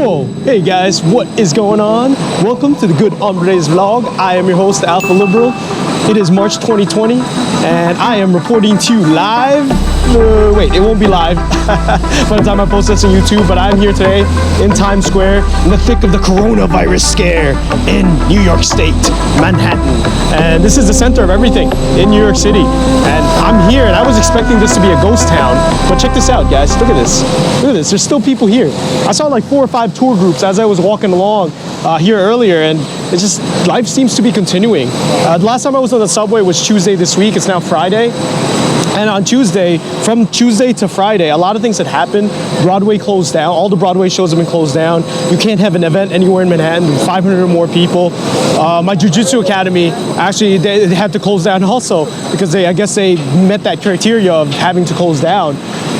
Whoa, hey guys, what is going on? Welcome to the Good Hombres vlog. I am your host, the Alpha Liberal. It is March 2020, and I am reporting to you live. Wait, it won't be live by the time I post this on YouTube, but I'm here today in Times Square in the thick of the coronavirus scare in New York State, Manhattan. And this is the center of everything in New York City. And I'm here, and I was expecting this to be a ghost town, but check this out, guys. Look at this. Look at this. There's still people here. I saw like 4 or 5 tour groups as I was walking along here earlier, and it's just, life seems to be continuing. The last time I was on the subway was Tuesday this week. It's now Friday. And on Tuesday, from Tuesday to Friday, a lot of things had happened. Broadway closed down. All the Broadway shows have been closed down. You can't have an event anywhere in Manhattan with 500 or more people. My Jiu-Jitsu Academy, actually, they had to close down also because I guess they met that criteria of having to close down.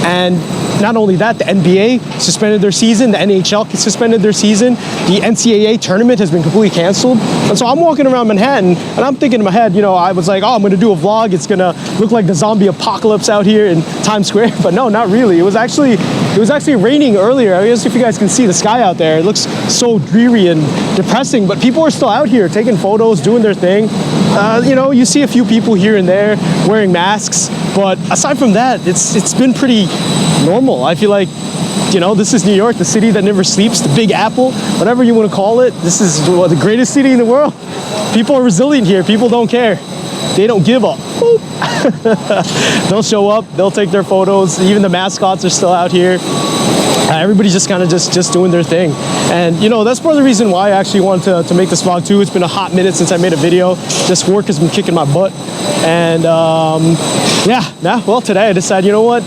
And not only that, the NBA suspended their season, the NHL suspended their season, the NCAA tournament has been completely canceled. And so I'm walking around Manhattan and I'm thinking in my head, you know, I was like, oh, I'm gonna do a vlog. It's gonna look like the zombie apocalypse out here in Times Square. But no, not really. It was actually raining earlier. I guess if you guys can see the sky out there, it looks so dreary and depressing, but people are still out here taking photos, doing their thing. You know, you see a few people here and there wearing masks, but aside from that, it's been pretty normal. I feel like, you know, this is New York, the city that never sleeps, the Big Apple, whatever you want to call it. This is the greatest city in the world. People are resilient here. People don't care. They don't give up. They'll show up. They'll take their photos. Even the mascots are still out here. Everybody's just kind of just doing their thing. And, you know, that's part of the reason why I actually wanted to make this vlog too. It's been a hot minute since I made a video. This work has been kicking my butt. And, well, today I decided, you know what?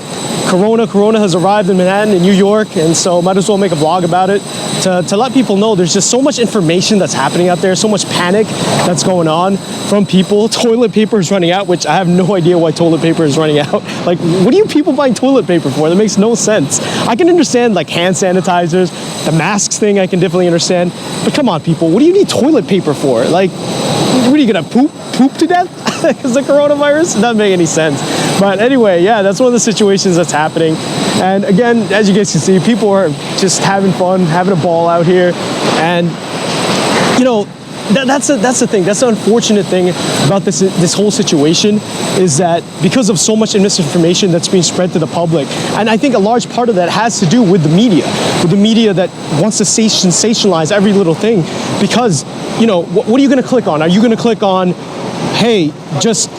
Corona has arrived in Manhattan, in New York, and so might as well make a vlog about it to let people know there's just so much information that's happening out there, so much panic that's going on from people. Toilet paper is running out, which I have no idea why toilet paper is running out. Like, what are you people buying toilet paper for? That makes no sense. I can understand like hand sanitizers, the masks thing I can definitely understand, but come on people, what do you need toilet paper for? Like, what are you gonna poop to death because of coronavirus? It doesn't make any sense. But anyway, yeah, that's one of the situations that's happening. And again, as you guys can see, people are just having fun, having a ball out here. And, you know, that's the thing. That's the unfortunate thing about this whole situation is that because of so much misinformation that's being spread to the public, and I think a large part of that has to do with the media that wants to sensationalize every little thing. Because, you know, what are you going to click on? Are you going to click on, hey, just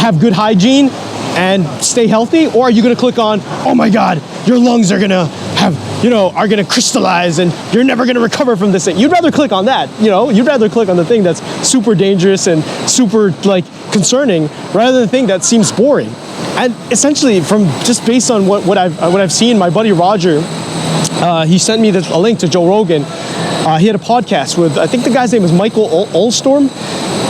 have good hygiene and stay healthy? Or are you going to click on, oh my God, your lungs are going to are going to crystallize and you're never going to recover from this thing? You'd rather click on that, you know? You'd rather click on the thing that's super dangerous and super like concerning rather than the thing that seems boring. And essentially, from just based on what I've seen, my buddy Roger, he sent me a link to Joe Rogan. He had a podcast with, I think the guy's name is Michael Olstorm.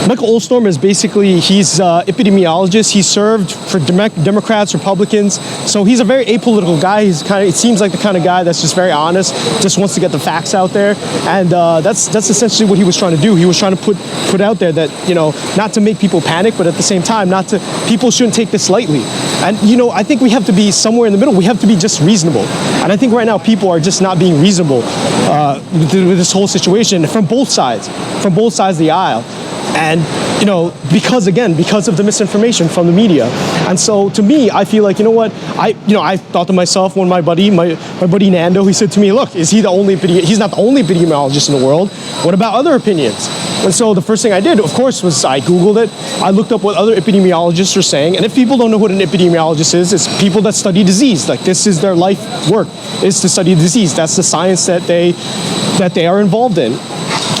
Michael Olstorm is basically, he's an epidemiologist. He served for Democrats, Republicans. So he's a very apolitical guy. It seems like the kind of guy that's just very honest, just wants to get the facts out there. And that's essentially what he was trying to do. He was trying to put out there that, you know, not to make people panic, but at the same time, people shouldn't take this lightly. And, you know, I think we have to be somewhere in the middle. We have to be just reasonable. And I think right now people are just not being reasonable with this whole situation from both sides of the aisle. And, you know, because of the misinformation from the media. And so to me, I feel like, you know what, I thought to myself when my buddy Nando, he said to me, look, he's not the only epidemiologist in the world. What about other opinions? And so the first thing I did, of course, was I Googled it. I looked up what other epidemiologists are saying. And if people don't know what an epidemiologist is, it's people that study disease. Like, this is their life work, is to study disease. That's the science that they are involved in.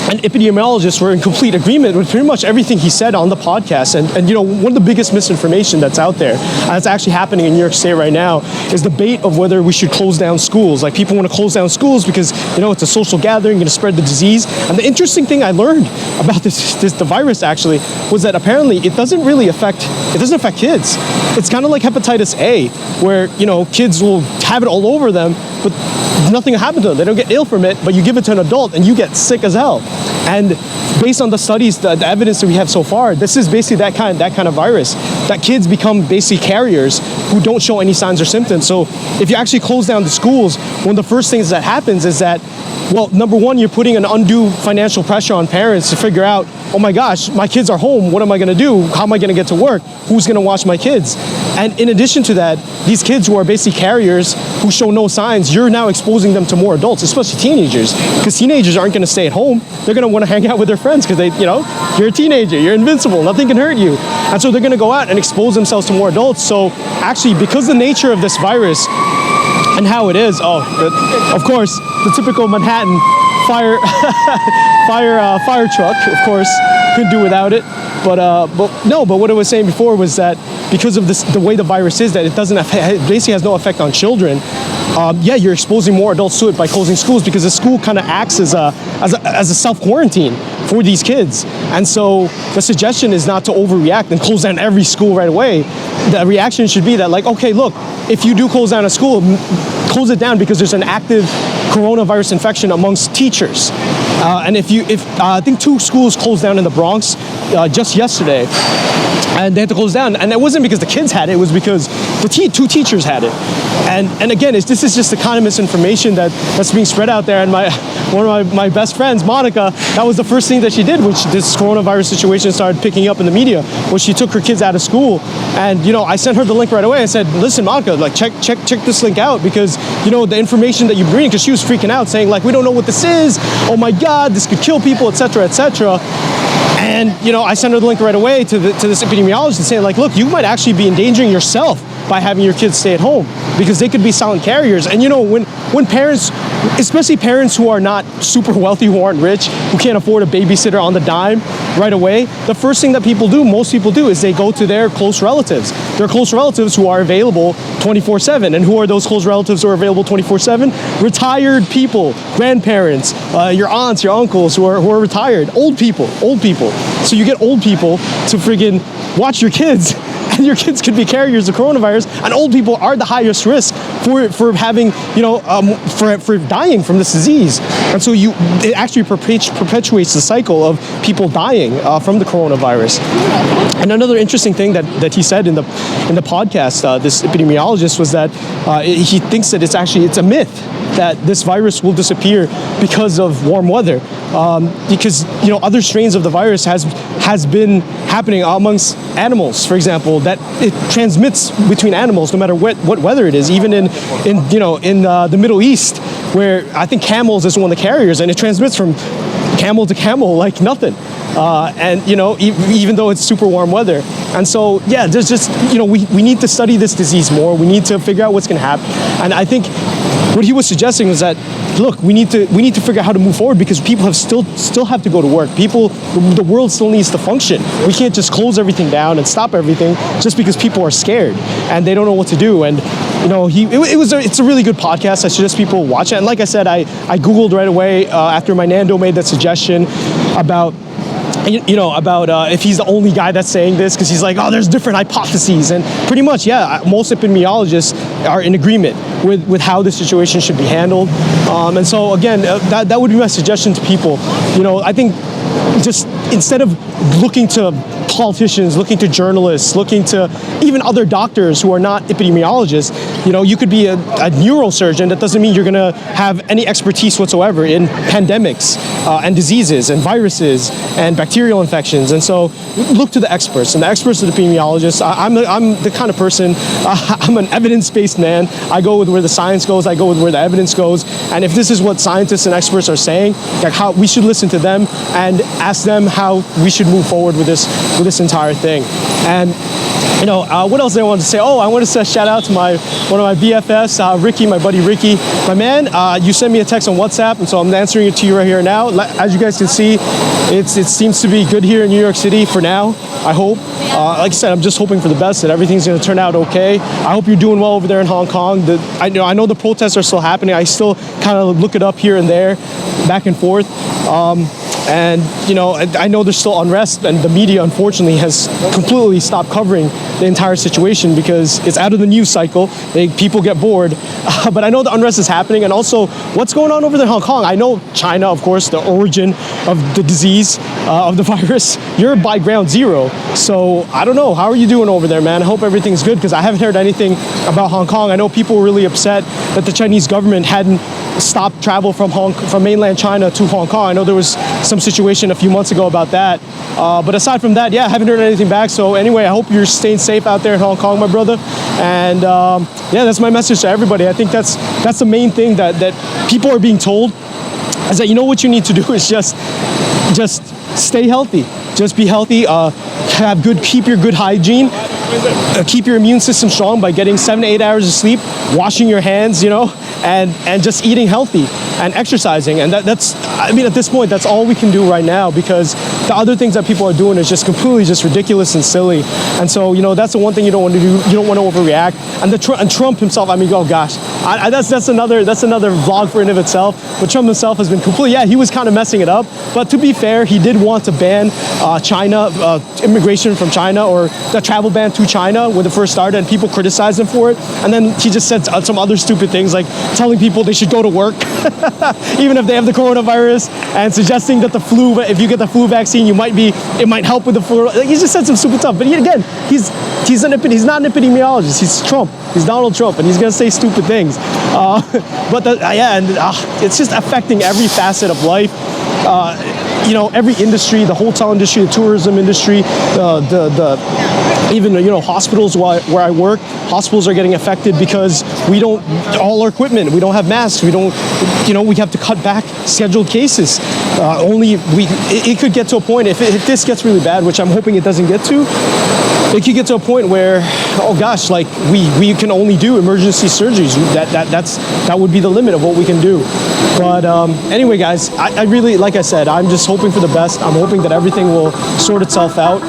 And epidemiologists were in complete agreement with pretty much everything he said on the podcast. And you know, one of the biggest misinformation that's out there, and it's actually happening in New York State right now, is the debate of whether we should close down schools. Like, people want to close down schools because, you know, it's a social gathering, going to spread the disease. And the interesting thing I learned about the virus actually was that apparently it doesn't affect kids. It's kind of like hepatitis A, where, you know, kids will have it all over them, but nothing will happen to them. They don't get ill from it, but you give it to an adult and you get sick as hell. And based on the studies, the evidence that we have so far, this is basically that kind of virus, that kids become basically carriers who don't show any signs or symptoms. So if you actually close down the schools, one of the first things that happens is that Well, number one, you're putting an undue financial pressure on parents to figure out, oh my gosh, my kids are home. What am I going to do? How am I going to get to work? Who's going to watch my kids? And in addition to that, these kids who are basically carriers who show no signs, you're now exposing them to more adults, especially teenagers, because teenagers aren't going to stay at home. They're going to want to hang out with their friends because you're a teenager, you're invincible, nothing can hurt you. And so they're going to go out and expose themselves to more adults. So actually, because the nature of this virus and how it is, of course, the typical Manhattan fire truck, of course, couldn't do without it. But what I was saying before was that because of the way the virus is, that it basically has no effect on children. You're exposing more adults to it by closing schools, because the school kind of acts as a self-quarantine for these kids. And so the suggestion is not to overreact and close down every school right away. The reaction should be that, like, okay, look, if you do close down a school, close it down because there's an active coronavirus infection amongst teachers. And if I think 2 schools closed down in the Bronx just yesterday, and they had to close down. And it wasn't because the kids had it, it was because the 2 teachers had it. And again, this is just the kind of misinformation that's being spread out there. And one of my best friends, Monica, that was the first thing that she did when this coronavirus situation started picking up in the media, was she took her kids out of school. And I sent her the link right away. I said, listen, Monica, like check this link out, because the information that you bring, because she was freaking out, saying like, we don't know what this is. Oh my God, this could kill people, etc., etc. And I sent her the link right away to this epidemiologist, saying like, look, you might actually be endangering yourself by having your kids stay at home, because they could be silent carriers. And when parents, especially parents who are not super wealthy, who aren't rich, who can't afford a babysitter on the dime right away, the first thing that most people do is they go to their close relatives. Their close relatives who are available 24/7. And who are those close relatives who are available 24/7? Retired people, grandparents, your aunts, your uncles who are retired, old people. So you get old people to friggin' watch your kids, and your kids could be carriers of coronavirus, and old people are the highest risk for having, for dying from this disease. And so it actually perpetuates the cycle of people dying from the coronavirus. And another interesting thing that he said in the podcast, this epidemiologist, was that he thinks that it's a myth that this virus will disappear because of warm weather, because other strains of the virus has been happening amongst animals, for example, that it transmits between animals no matter what weather it is, even in the Middle East, where I think camels is one of the carriers, and it transmits from camel to camel like nothing. And even though it's super warm weather. And so there's just we need to study this disease more. We need to figure out what's going to happen. And I think what he was suggesting was that, look, we need to figure out how to move forward, because people still have to go to work. The world still needs to function. We can't just close everything down and stop everything just because people are scared and they don't know what to do. And it's a really good podcast. I suggest people watch it. And like I said, I Googled right away after my Nando made that suggestion about if he's the only guy that's saying this, because he's like, oh, there's different hypotheses. And pretty much, most epidemiologists are in agreement with how this situation should be handled. And so again, that would be my suggestion to people. I think just instead of looking to politicians, looking to journalists, looking to even other doctors who are not epidemiologists, you could be a neurosurgeon. That doesn't mean you're going to have any expertise whatsoever in pandemics and diseases and viruses and bacterial infections. And so look to the experts, and the experts are the epidemiologists. I'm the kind of person, I'm an evidence-based man. I go with where the science goes, I go with where the evidence goes. And if this is what scientists and experts are saying, like how we should listen to them and ask them how we should move forward with this entire thing. And what else did I want to say? Oh, I wanted to shout out to one of my BFFs, Ricky, my buddy Ricky. My man, you sent me a text on WhatsApp, and so I'm answering it to you right here now. As you guys can see, it seems to be good here in New York City for now, I hope. Like I said, I'm just hoping for the best, that everything's going to turn out okay. I hope you're doing well over there in Hong Kong. I know the protests are still happening. I still kind of look it up here and there, back and forth. And I know there's still unrest, and the media unfortunately has completely stopped covering the entire situation because it's out of the news cycle. People get bored. But I know the unrest is happening, and also what's going on over there in Hong Kong. I know China, of course, the origin of the disease, of the virus. You're by ground zero. So I don't know. How are you doing over there, man? I hope everything's good because I haven't heard anything about Hong Kong. I know people were really upset that the Chinese government hadn't stopped travel from mainland China to Hong Kong. I know there was some situation a few months ago about that. But aside from that, yeah, I haven't heard anything back. So anyway, I hope you're staying safe out there in Hong Kong, my brother. And yeah, that's my message to everybody. I think that's the main thing that people are being told is that what you need to do is just stay healthy. Just be healthy. Keep your good hygiene. Keep your immune system strong by getting 7 to 8 hours of sleep, washing your hands, and just eating healthy and exercising. And that's at this point, that's all we can do right now, because the other things that people are doing is just completely just ridiculous and silly. And so, that's the one thing you don't want to do. You don't want to overreact. And Trump himself, oh gosh, that's another vlog for in of itself. But Trump himself has been he was kind of messing it up. But to be fair, he did want to ban China, immigration from China, or the travel ban to China when it first started, and people criticized him for it. And then he just said some other stupid things, like telling people they should go to work even if they have the coronavirus, and suggesting that if you get the flu vaccine, it might help with the flu. He just said some stupid stuff. But again, he's not an epidemiologist. He's Trump. He's Donald Trump, and he's gonna say stupid things. It's just affecting every facet of life. Every industry, the hotel industry, the tourism industry, even hospitals where I work. Hospitals are getting affected because all our equipment, we don't have masks. We have to cut back scheduled cases. It could get to a point, if this gets really bad, which I'm hoping it doesn't get to, it could get to a point where, oh gosh, like we can only do emergency surgeries. That would be the limit of what we can do. But anyway, guys, I really, like I said, I'm just hoping for the best. I'm hoping that everything will sort itself out,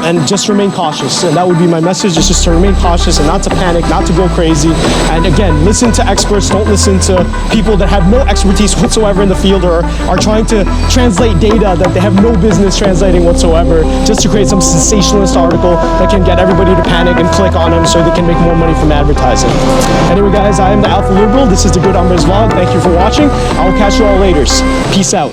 and just remain cautious. And that would be my message, is just to remain cautious and not to panic, not to go crazy. And again, listen to experts. Don't listen to people that have no expertise whatsoever in the field, or are trying to translate data that they have no business translating whatsoever, just to create some sensationalist article that can get everybody to panic and click on them so they can make more money from advertising. Anyway, guys, I am the Alpha Liberal. This is the Good Hombres Vlog. Thank you for watching. I will catch you all later. Peace out.